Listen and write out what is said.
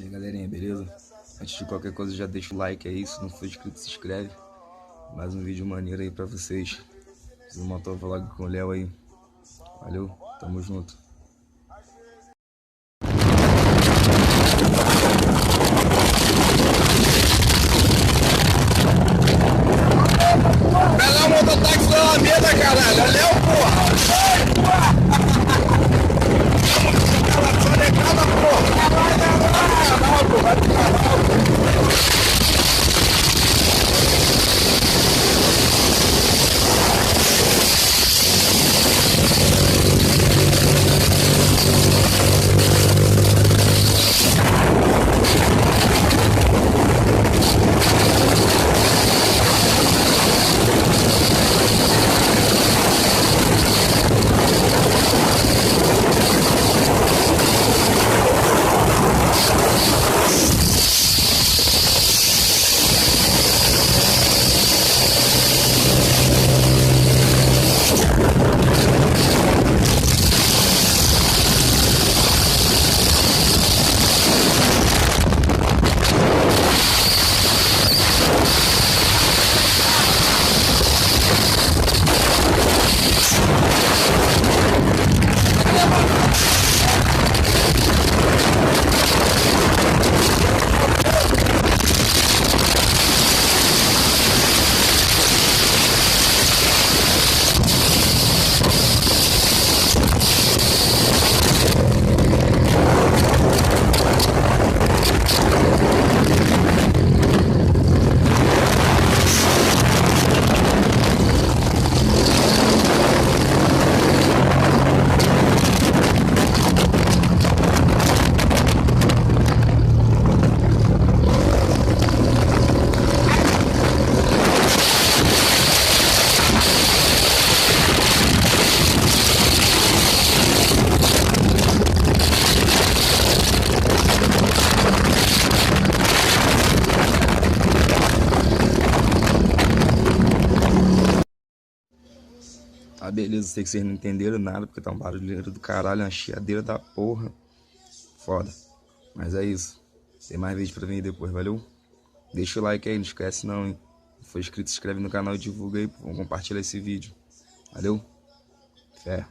aí, galerinha, beleza? Antes de qualquer coisa, já deixa o like aí, se não for inscrito, se inscreve. Mais um vídeo maneiro aí pra vocês. Fiz um motovlog com o Léo aí. Valeu, tamo junto. Pegar o mototáxi da Alameda, caralho. É Léo, porra. Só negada, porra. Tá beleza, sei que vocês não entenderam nada, porque tá um barulheiro do caralho, uma chiadeira da porra. Foda. Mas é isso. Tem mais vídeo pra vir depois, valeu? Deixa o like aí, não esquece não, hein? Se for inscrito, se inscreve no canal e divulga aí, vamos compartilhar esse vídeo. Valeu? Fé.